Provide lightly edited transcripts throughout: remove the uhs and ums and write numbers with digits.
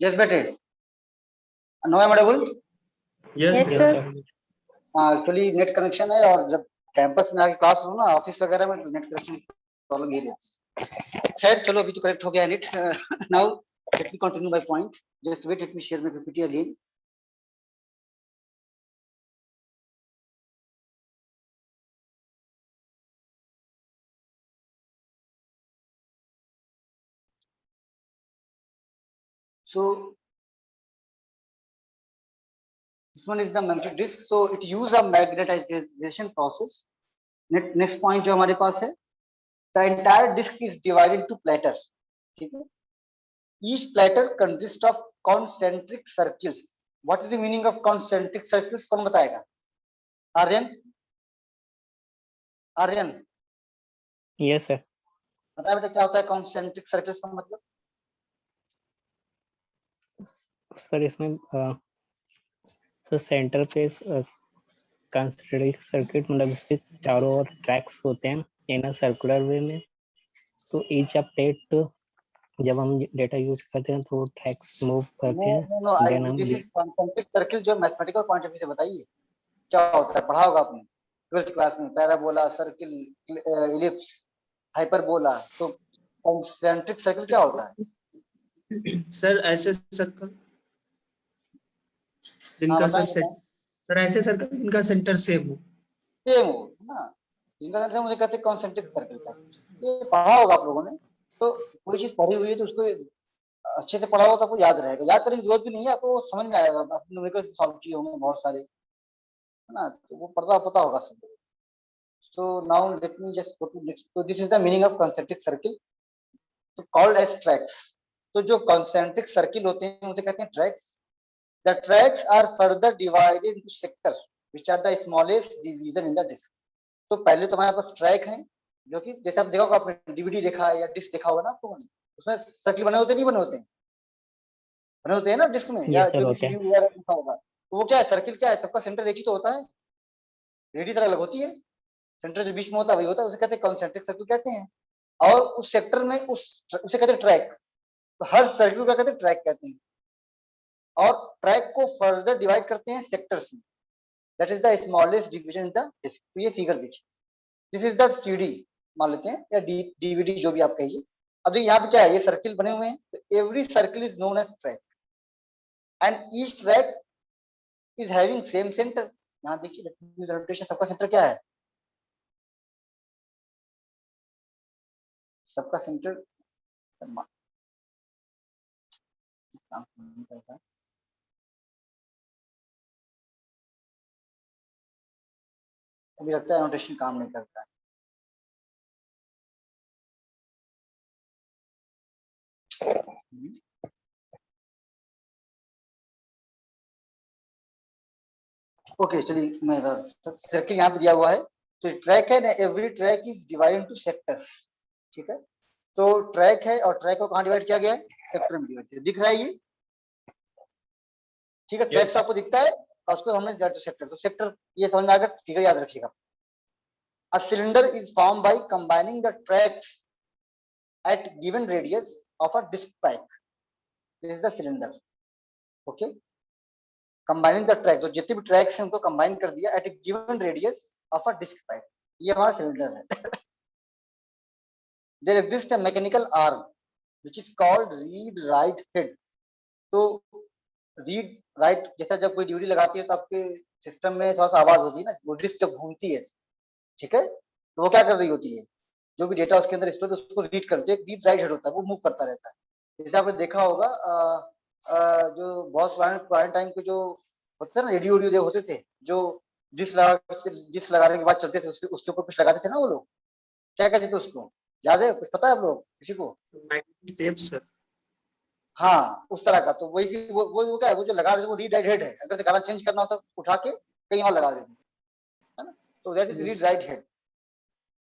Yes बेटे, no am audible. Yes Yes, sir. Actually net connection है, और जब कैंपस में आके क्लास हो ना, ऑफिस वगैरह में, तो नेट कनेक्शन प्रॉब्लम ये रहती है। खैर चलो, अभी तो कनेक्ट हो गया net. Now let me continue my point. Just wait, let me share my PPT again. So this one is the magnetic disk, so it use a magnetization process. Next point जो हमारे पास है, the entire disk is divided into platters, ठीक है। Each platter consists of concentric circles. What is the meaning of concentric circles? कौन बताएगा? Aryan? Aryan? Yes, sir. बताया बेटा, क्या होता है concentric circles का मतलब? सर इसमें तो सेंटर पे कंसंट्रिक सर्किट, मतलब इसके चारों ओर ट्रैक्स होते हैं इन अ सर्कुलर वे में। तो ईच ऑफ प्लेट जब हम डेटा यूज करते हैं तो ट्रैक्स मूव करते हैं। देन हम दिस इज concentric circle, जो मैथमेटिकल पॉइंट ऑफ व्यू से बताइए क्या होता है। पढ़ा होगा आपने 12th क्लास में, पैराबोला, सर्किल, इलिप्स, हाइपरबोला। तो concentric सर्कल क्या होता है? सर ऐसे सर्कल जिनका सर ऐसे सर्कल जिनका सेंटर सेम हो। सेम हो ना, जिनका सेंटर मुझे कहते हैं concentric सर्कल का। ये पढ़ा होगा आप लोगों ने। तो कोई चीज पढ़ी हुई है तो उसको अच्छे से पढ़ा हो तो आपको याद रहेगा। याद करने की जरूरत भी नहीं है, आपको समझ में आएगा। आपने न्यूमेरिकल सॉल्व किए होंगे बहुत सारे, है ना, तो वो पता होगा सब। So now let me just go to next. So this is the meaning of concentric circle, तो called as tracks। तो जो concentric circle होते हैं उसे कहते हैं tracks। The tracks are further divided into sectors, which are the smallest division in the disk। तो पहले तो हमारे पास ट्रैक है, जो कि जैसे आप देखा होगा, आपने डीवीडी देखा है या डिस्क देखा होगा ना आप लोगों ने, उसमें सर्किल बने होते नहीं बने होते हैं? बने होते हैं ना डिस्क में, या जो भी सीपीयू वगैरह देखा होगा। तो वो क्या है, सर्किल क्या है, सबका सेंटर एक ही तो होता है, रेडी तरह अलग होती है। सेंटर जो बीच में होता है वही होता है, उसे कहते हैं कॉन्सेंट्रिक सर्किल कहते हैं। और उस सेक्टर में उसे कहते हैं ट्रैक। तो हर सर्किल को कहते हैं ट्रैक कहते हैं, और ट्रैक को फर्दर डिवाइड करते हैं सेक्टर्स में। That is the smallest division in the disk. तो ये फिगर देखिए, दिस इज द सीडी मान लेते हैं, या डीवीडी, जो भी आप कहिए। अब देखिए यहाँ पे क्या है, ये सर्किल बने हुए हैं, तो every circle is known as track, and each track is having same centre. यहाँ देखिए सबका सेंटर क्या है, सबका सेंटर अभी लगता है नोटेशन काम नहीं करता है। ओके चलिए, मैं सर्किल यहाँ पे दिया हुआ है। तो ट्रैक है ना, every track is divided into sectors, ठीक है। तो ट्रैक है, और ट्रैक को कहाँ डिवाइड किया गया है, सेक्टर में डिवाइड किया, दिख रहा है ये, ठीक है। ट्रैक तो आपको दिखता है, और उसको हमने डिवाइड सेक्टर। तो सेक्टर ये समझ में आ गया, फिगर याद रखिएगा। A cylinder is formed by combining the tracks at given radius of a disk pipe. This is the cylinder, okay। Combining the track, तो जितने भी ट्रैक्स हैं उनको कंबाइन कर दिया at a given radius of a disk pipe। ये हमारा cylinder है। There exists a mechanical arm which is called read write head। तो रीड राइट, जैसा जब कोई ड्यूटी लगाती है तो आपके सिस्टम में थोड़ा सा आवाज होती है ना, वो डिस्क जब घूमती है, ठीक है, तो वो क्या कर रही होती है, जो भी डेटा उसके अंदर स्टोर है उसको रीड करते हैं। रीड राइट हेड होता है, वो मूव करता रहता है। जैसे आपने देखा होगा जो बहुत पुराने टाइम के जो होते थे ना, रेडियो ऑडियो होते थे जो डिश लगाने के बाद चलते थे, उसके ऊपर कुछ लगाते थे ना वो लोग, क्या कहते थे उसको, याद है, कुछ पता है आप लोग किसी को? Magnetic tape sir. हाँ उस तरह का, तो वही वो क्या है, वो जो लगा रहे थे वो रीड राइट हेड है, अगर गाना चेंज करना होता तो उठा के कहीं और लगा देते, है ना? तो that is read write head.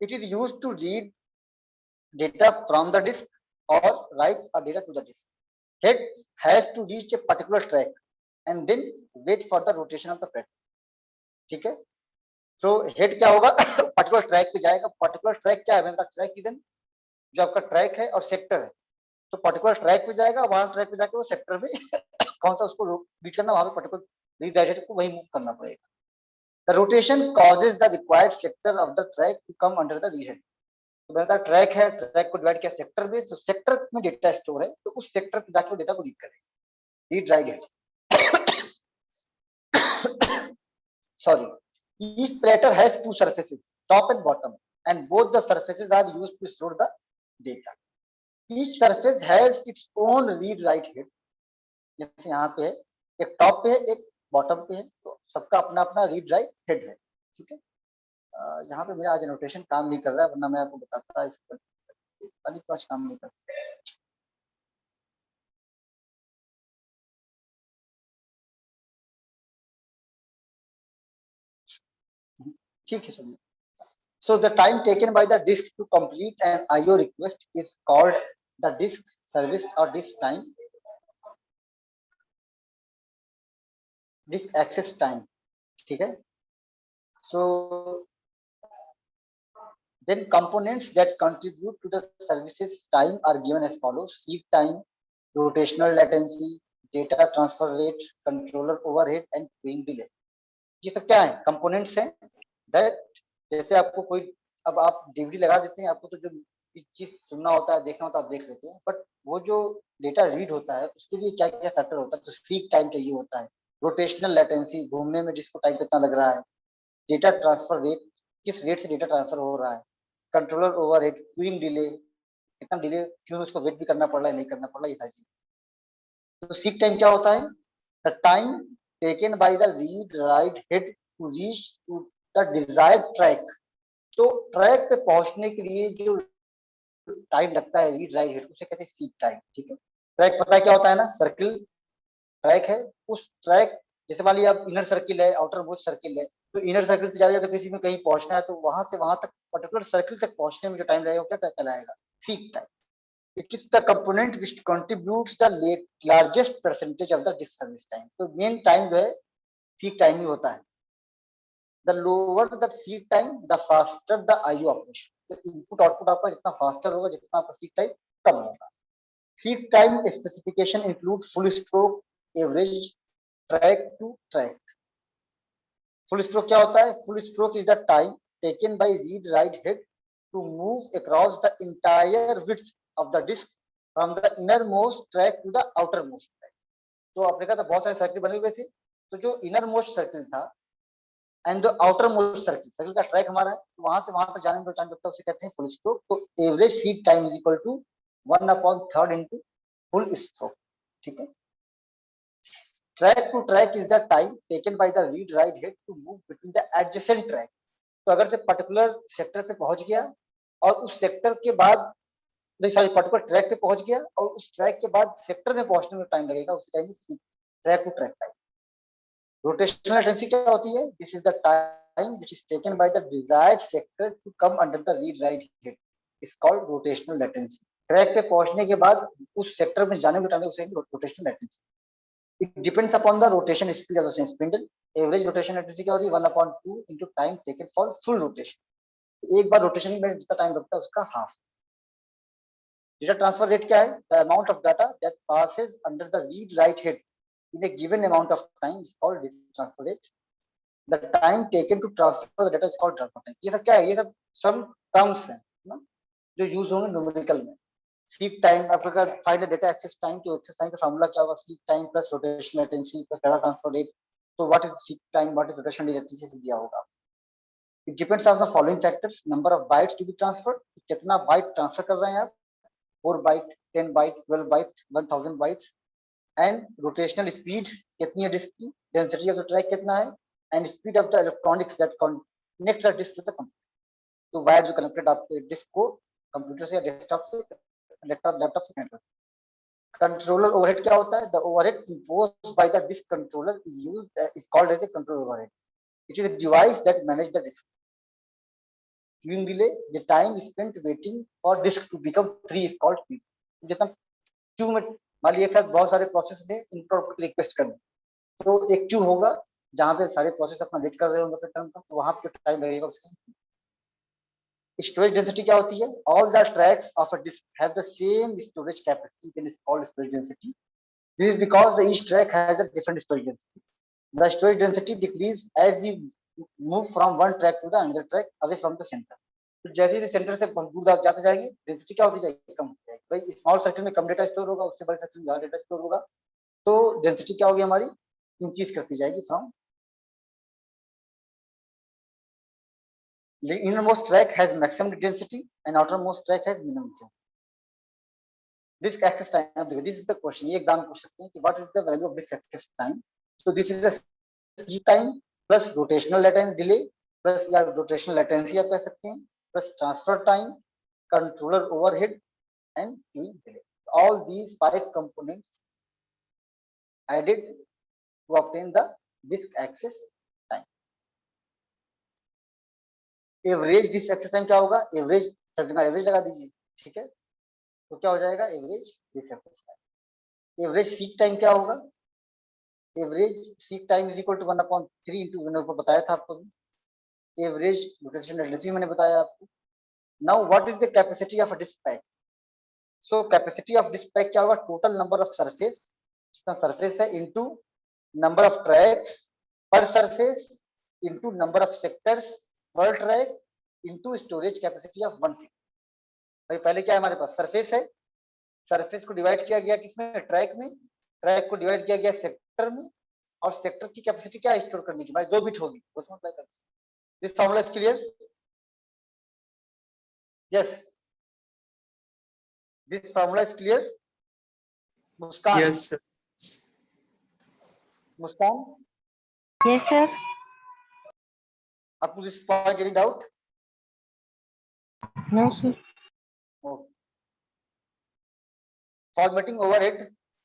It is use to read data from the disk or write a data to the disk. Head has to reach a particular track and then wait for the rotation of the plate. ठीक है, तो head क्या होगा particular track पे जाएगा. Particular track क्या है, मैंने कहा ट्रैक इज जो आपका ट्रैक है और सेक्टर है, तो पर्टिकुलर ट्रैक पे जाएगा, वहां ट्रैक पे जाके वो सेक्टर में कौन सा उसको रीड करना, वहां पे पर्टिकुलर रीडायरेक्ट को वही मूव करना पड़ेगा. The rotation causes the required sector of the track to come under the read. तो मेरा ट्रैक है, ट्रैक को डिवाइड किया सेक्टर में, तो सेक्टर में डेटा स्टोर है, तो उस सेक्टर पे जाके वो डेटा को रीड करेगा, read write head. Sorry, each platter has two surfaces, top and bottom, and both the surfaces are used to store the data. Each surface has its own read write head. जैसे यहाँ पे है, एक top पे है, एक bottom पे है, तो सबका अपना अपना रीड राइट हेड है. ठीक है, यहाँ पे मेरा आज नोटेशन काम नहीं कर रहा है, वरना मैं आपको बताता इस पर, आज काम नहीं कर रहा. ठीक है, चलिए. So the time taken by the disk to complete an IO request is called the disk service or disk time, disk access time. ठीक है. So then components that contribute to the services time are given as follows: seek time, rotational latency, data transfer rate, controller overhead and queuing delay. ये सब क्या है, components हैं. That जैसे आपको कोई, अब आप डीवीडी लगा देते हैं, आपको तो जो चीज सुनना होता है, देखना होता है, आप देख लेते हैं, बट वो जो डेटा रीड होता है उसके लिए क्या क्या फैक्टर होता है, तो सीक टाइम चाहिए होता है, रोटेशनल लेटेंसी, घूमने में जिसको टाइम कितना लग रहा है, डेटा ट्रांसफर रेट, किस रेट से डेटा ट्रांसफर हो रहा है, कंट्रोलर ओवरहेड, क्यूइंग डिले, कितना डिले क्यों, उसको वेट भी करना पड़ रहा है, नहीं करना पड़ रहा है, ये सारी चीज. तो सीक टाइम क्या होता है, the time taken by the read write head to reach to the desired track. तो ट्रैक पे पहुंचने के लिए जो टाइम लगता है रीड राइट हेड, उसे कहते हैं सीक टाइम. ठीक है, ट्रैक पता है क्या होता है ना, सर्किल ट्रैक है, उस ट्रैक, जैसे मान लिया आप इनर सर्किल है, आउटर मोस्ट सर्किल है, तो इनर सर्किल से ज्यादा किसी में कहीं पहुंचना है, तो वहां से वहां तक पर्टिकुलर सर्किल तक पहुंचने में जो टाइम लगेगा क्या कहलाएगा, seek time. It is the component which contributes the largest percentage of the disk service time. तो मेन टाइम जो है सीक टाइम ही होता है. The lower the seek time, the faster the IO operation. तो input output आपका जितना faster होगा, जितना आपका सीक टाइम कम होगा. Seek time specification include full stroke, average, track to track. Full stroke क्या होता है, full stroke is the time taken by read write head to move across the entire width of the disk from the inner most track to the outer most track. तो आपने कहा था बहुत सारे circle बने हुए थे, तो जो इनर मोस्ट सर्किल था एंड जो आउटर मोस्ट सर्किल, सर्किल का ट्रैक हमारा है, तो वहां से वहां तक जाने में जो टाइम लगता है उसे कहते हैं फुल स्ट्रोक. तो average seek time is equal to 1/3 into full stroke. ठीक है. Track to track is the time taken by the read write head to move between the adjacent track. तो अगर से पर्टिकुलर सेक्टर पे पहुंच गया और उस सेक्टर के बाद, नहीं सॉरी, पर्टिकुलर ट्रैक पे पहुंच गया और उस ट्रैक के बाद सेक्टर में पहुंचने में टाइम लगेगा, उसे कहेंगे track to track time. Rotational latency क्या होती है, this is the time which is taken by the desired sector to come under the read write head, is called rotational latency. Track पे पहुंचने के बाद उस सेक्टर में जाने में टाइम उसे rotational latency. It depends upon the rotation speed of the spindle. Average rotation latency क्या होती है, 1/2 into time taken for full rotation. एक बार रोटेशन में जितना टाइम लगता है उसका हाफ. डेटा ट्रांसफर रेट क्या है, the amount of data that passes under the read write head in a given amount of time is called data transfer rate. The time taken to transfer the data is called transfer time. ये सब क्या है, ये सब terms हैं ना, जो use होंगे न्यूमेरिकल में. सीक टाइम, आपका फाइंड डेटा एक्सेस टाइम, तो एक्सेस टाइम का फार्मूला क्या होगा, seek time plus rotational latency plus data transfer rate. तो what is seek time, what is rotational latency से दिया होगा. It depends on the following factors: number of bytes to be transferred, कितना byte transfer कर रहे हैं आप, 4 byte, 10 byte, 12 byte, 1000 bytes. And rotational speed कितनी है डिस्क की, डेंसिटी ऑफ द ट्रैक कितना है, and speed of the electronics that connect the disk to the computer. तो वायर जो कनेक्टेड आपके डिस्क को कंप्यूटर से या डेस्कटॉप से लैपटॉप से कनेक्ट। कंट्रोलर ओवरहेड क्या होता है? The overhead imposed by the disk controller is called as a control overhead. It is a device that manages the disk. Queuing delay, the time spent waiting for disk to become free is called queue. जितना Q में मान लीजिए एक साथ बहुत सारे process ने input request करनी, तो एक क्यू होगा जहां पे सारे प्रोसेस अपना वेट कर रहे होंगे अपने टर्न का, तो वहां पे टाइम लगेगा उसका। स्टोरेज डेंसिटी क्या होती है? All the tracks of a disk have the same storage capacity, then is called storage density. This is because each track has a different storage density. The storage density decreases as you move from one track to the another track away from the center. तो जैसे जैसे centre से दूर जाते जाएगी, density क्या होती जाएगी? कम होती जाएगी। भाई स्मॉल सर्किट में कम डेटा स्टोर होगा, उससे बड़े सर्किट में ज्यादा डेटा स्टोर होगा, तो डेंसिटी क्या होगी हमारी? इंक्रीज करती जाएगी from. Innermost track has maximum density and outermost track has minimum density. Disk access time, this is the question, ये एग्जाम पूछ सकते हैं कि what is the value of disk access time? So this is the C time plus rotational latency delay plus या rotational latency आप कह सकते हैं plus transfer time, controller overhead and queuing delay. All these 5 components added to obtain the disk access time. Average disk access time क्या होगा? Average सब जगह average लगा दीजिए, ठीक है? तो क्या हो जाएगा? Average disk access time. Average seek time क्या होगा? Average seek time is equal to 1/3 into, मैंने ऊपर बताया था आपको। एवरेज रोटेशन लेटेंसी मैंने बताया आपको। Now what is the capacity of a disk pack? So capacity of disk pack क्या होगा? टोटल नंबर ऑफ सरफेस, जितना सरफेस है, into number of tracks per surface, into number of sectors per track, into storage capacity of one sector. भाई पहले क्या है हमारे पास? सरफेस है, सरफेस को डिवाइड किया गया किसमें? ट्रैक में, ट्रैक को डिवाइड किया गया सेक्टर में, और सेक्टर की कैपेसिटी क्या स्टोर करने की? भाई 2 बिट होगी, उसमें अप्लाई करते हैं। This formula is clear? Yes, this formula is clear? Muskan? Yes, sir. Muskan, Yes, sir. up to this point any doubt? No, sir. Okay. Formatting overhead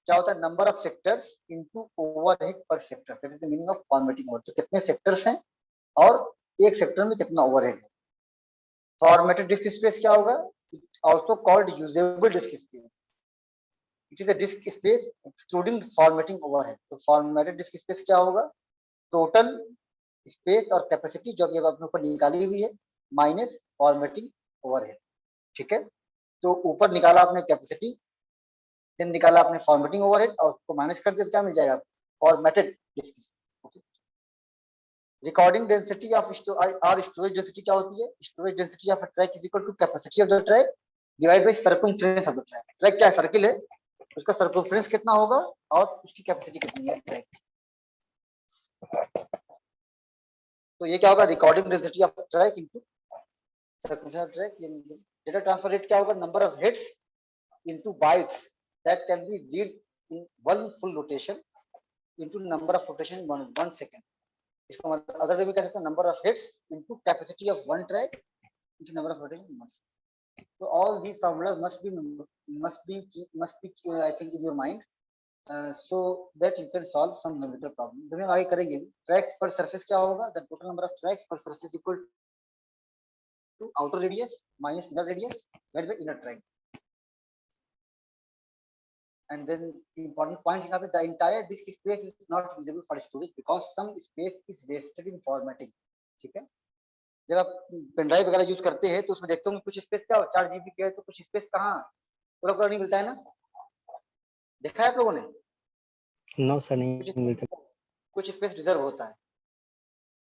क्या होता है? Number of sectors into overhead पर sector, that is the meaning of formatting overhead. तो कितने sectors हैं और एक sector में कितना ओवरहेड है। फॉर्मेटेड डिस्क स्पेस क्या होगा? Also called usable disc space. It is a disc space excluding formatting overhead. तो फॉर्मेटेड डिस्क स्पेस क्या होगा? टोटल स्पेस और कैपेसिटी जो अभी आपने ऊपर निकाली हुई है माइनस फॉर्मेटिंग ओवरहेड, ठीक है? तो ऊपर निकाला आपने कैपेसिटी, देन निकाला आपने फॉर्मेटिंग ओवरहेड, और उसको माइनस कर दिया तो क्या मिल जाएगा? Formatted disk space. Okay. Recording density of और स्टोरेज डेंसिटी क्या होती है? Storage density of a track is equal to capacity of the track divide by circumference of the track. Track क्या है? सर्किल है, उसका सर्कमफेरेंस कितना होगा और उसकी कैपेसिटी कितनी है ट्रैक। तो ये क्या होगा? Recording density of track into circumference of track. Data transfer rate क्या होगा? Number of hits into bytes that can be read in one full rotation into number of rotation in 1 second. इसको मतलब other way भी कह सकते हैं, number of hits into capacity of one track into number of rotation in 1 second. So all these formulas must be I think in your mind, so that you can solve some numerical problem. जब हम आगे करेंगे, tracks per surface क्या होगा? The total number of tracks per surface equal to outer radius minus inner radius divided by inner track. And then the important point is that the entire disk space is not usable for storage because some space is wasted in formatting, ठीक है? जब आप pen drive वगैरह use करते हैं तो उसमें देखते होंगे कुछ स्पेस क्या हो, 4 GB के है तो कुछ स्पेस कहाँ पूरा पूरा नहीं मिलता है ना, देखा है आप लोगों ने? नो सर, नहीं मिलता। कुछ स्पेस रिजर्व होता है।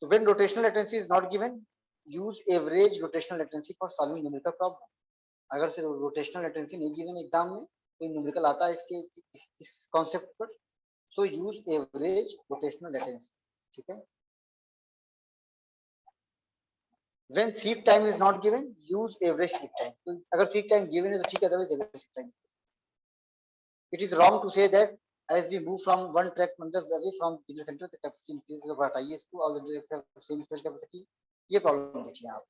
तो when rotational latency is not given, use average rotational latency for solving numerical problem. अगर से rotational latency नहीं given एग्जाम में, कोई न्यूमेरिकल आता है इसके इस कॉन्सेप्ट पर, so use average rotational latency, ठीक है? When seek time is not given, use average seek time. तो अगर सीक टाइम गिवन है तो ठीक है, otherwise average seek time. It is wrong to say that as we move from one track मतलब away from the center the capacity increases over हटाइए इसको all the directions have same equal capacity. ये problem देखिए आप,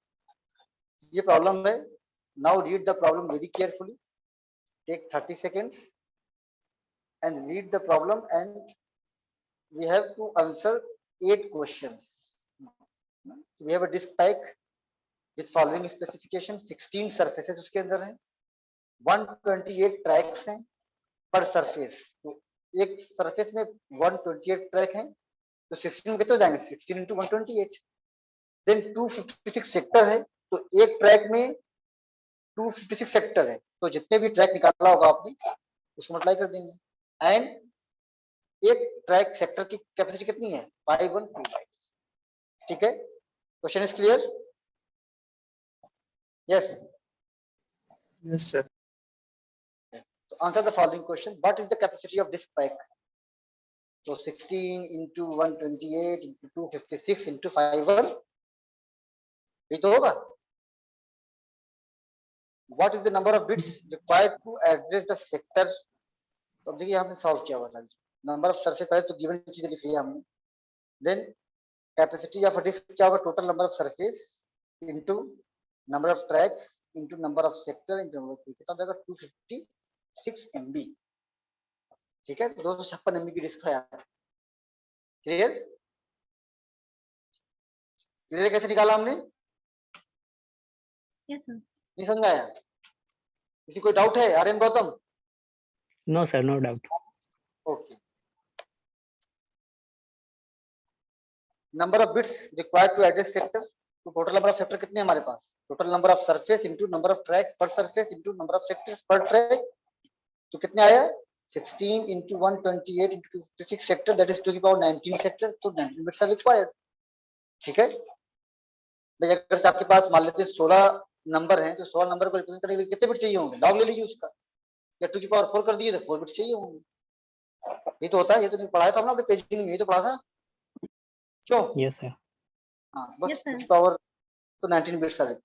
ये problem है. Now read the problem very carefully, take 30 seconds and read the problem, and we have to answer 8 questions. We have a disk pack with following specification, 16 surfaces उसके अंदर हैं, 128 tracks हैं पर सरफेस. तो एक सरफेस में 128 track हैं, तो 16 कितने हो जाएंगे, 16 इंटू 128. देन 256 सेक्टर है, तो एक ट्रैक में 256 सेक्टर है, तो जितने भी ट्रैक निकाला होगा आपने उसको मल्टीप्लाई कर देंगे. एंड एक ट्रैक सेक्टर की कैपेसिटी कितनी है, 5125. ठीक है, question is clear? Yes. Yes, sir. So answer the following question. What is the capacity of this pack? So 16 into 128 into 256 into 51. ये तो होगा. What is the number of bits required to address the sector? तो देखिए यहाँ पे solve किया हुआ था. नंबर ऑफ सरफेस पहले तो गिवन चीजें लिख लिया हमने. देन कैपेसिटी ऑफ डिस्क क्या होगा, total number of surface into number of tracks into number of sector into number of, कितना देगा, 256 MB. ठीक है, 256 MB की डिस्क है. क्लियर? क्लियर कैसे निकाला हमने? Yes, sir. नहीं समझ आया? किसी कोई डाउट है? Aryan Gautam? No, sir, no doubt. Okay. Number of bits required to address sector. तो टोटल नंबर ऑफ सेक्टर कितने हैं हमारे पास, total number of surface into number of tracks per surface into number of sectors per track. तो कितने आया, 16 into 128 into 256 sector, that is two the power 19 sector. तो 19 bits are required. ठीक है. भाई अगर से आपके पास मान लेते हैं 16 नंबर हैं, तो 16 नंबर को रिप्रेजेंट करने के लिए कितने बिट चाहिए होंगे, लॉग ले लीजिए उसका, या टू द पावर 4 कर दिए तो 4 बिट चाहिए होंगे. ये तो होता है, ये तो नहीं पढ़ाया था हमने अपने पेजिंग में, ये तो पढ़ा था क्यों? Yes, sir. हाँ बस Yes, sir. पावर तो 19 बिट्स आर.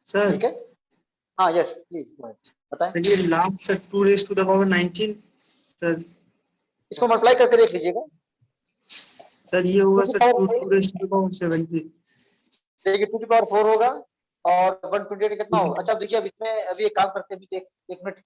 Sir, ठीक है. हाँ यस प्लीज बताएं. सर ये last 2 raised to the power 19. Sir इसको मल्टीप्लाई करके देख लीजिएगा. सर ये होगा sir 2 raised to the power 70. देखिए 2 की पावर 4 होगा और 128 कितना होगा. अच्छा देखिए अब इसमें अभी एक काम करते हैं, अभी एक मिनट